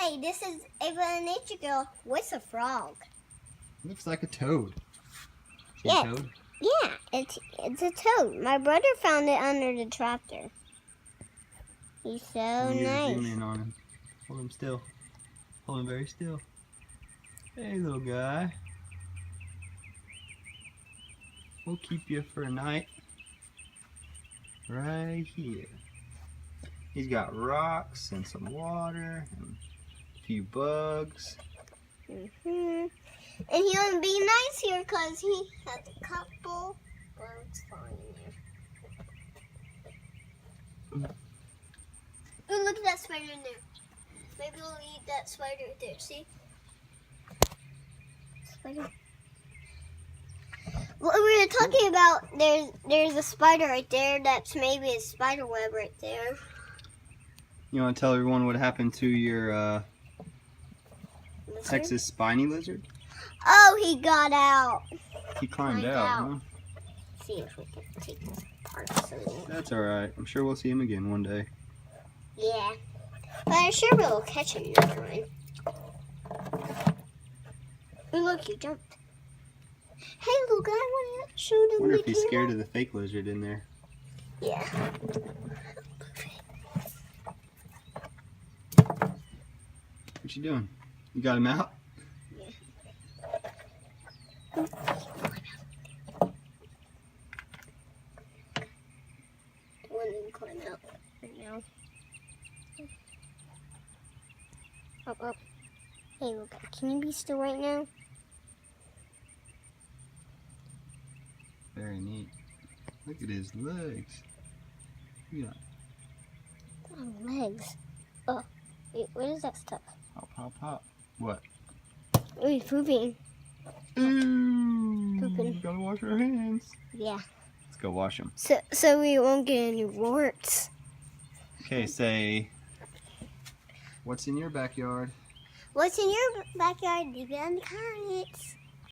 Hey, this is Ava the Nature Girl. What's a frog? Looks like a toad. See Yeah. a toad? Yeah, it's a toad. My brother found it under the tractor. He's so Let me get a zoom nice. in on him. Hold him still. Hold him very still. Hey, little guy. We'll keep you for a night. Right here. He's got rocks and some water and a few bugs. And he'll be nice here because he has a couple birds flying there. Oh, look at that spider in there. Maybe we'll eat that spider there. See? Spider. What we were talking about, there's a spider right there. That's maybe a spider web right there. You want to tell everyone what happened to your Lizard? Texas spiny lizard? Oh, he got out. He climbed Climbed out, out. huh? See if we can take this apart. That's alright. I'm sure we'll see him again one day. Yeah. But I'm sure we'll catch him next time. Oh, look, you jumped. Hey, little guy, I want to show them I wonder the if he's camera. scared of the fake lizard in there. Yeah. What you doing? You got him out? One didn't climb out right now. Up, up. Hey, look, can you be still right now? Very neat. Look at his legs. Yeah. Oh, legs. Oh, wait, what is that stuff? Pop, pop, pop. What? Oh, he's pooping. Ooh, Pooping. gotta wash our hands. Yeah. Let's go wash them. So we won't get any warts. Okay, say, what's in your backyard? What's in your backyard? Leave it in the comments.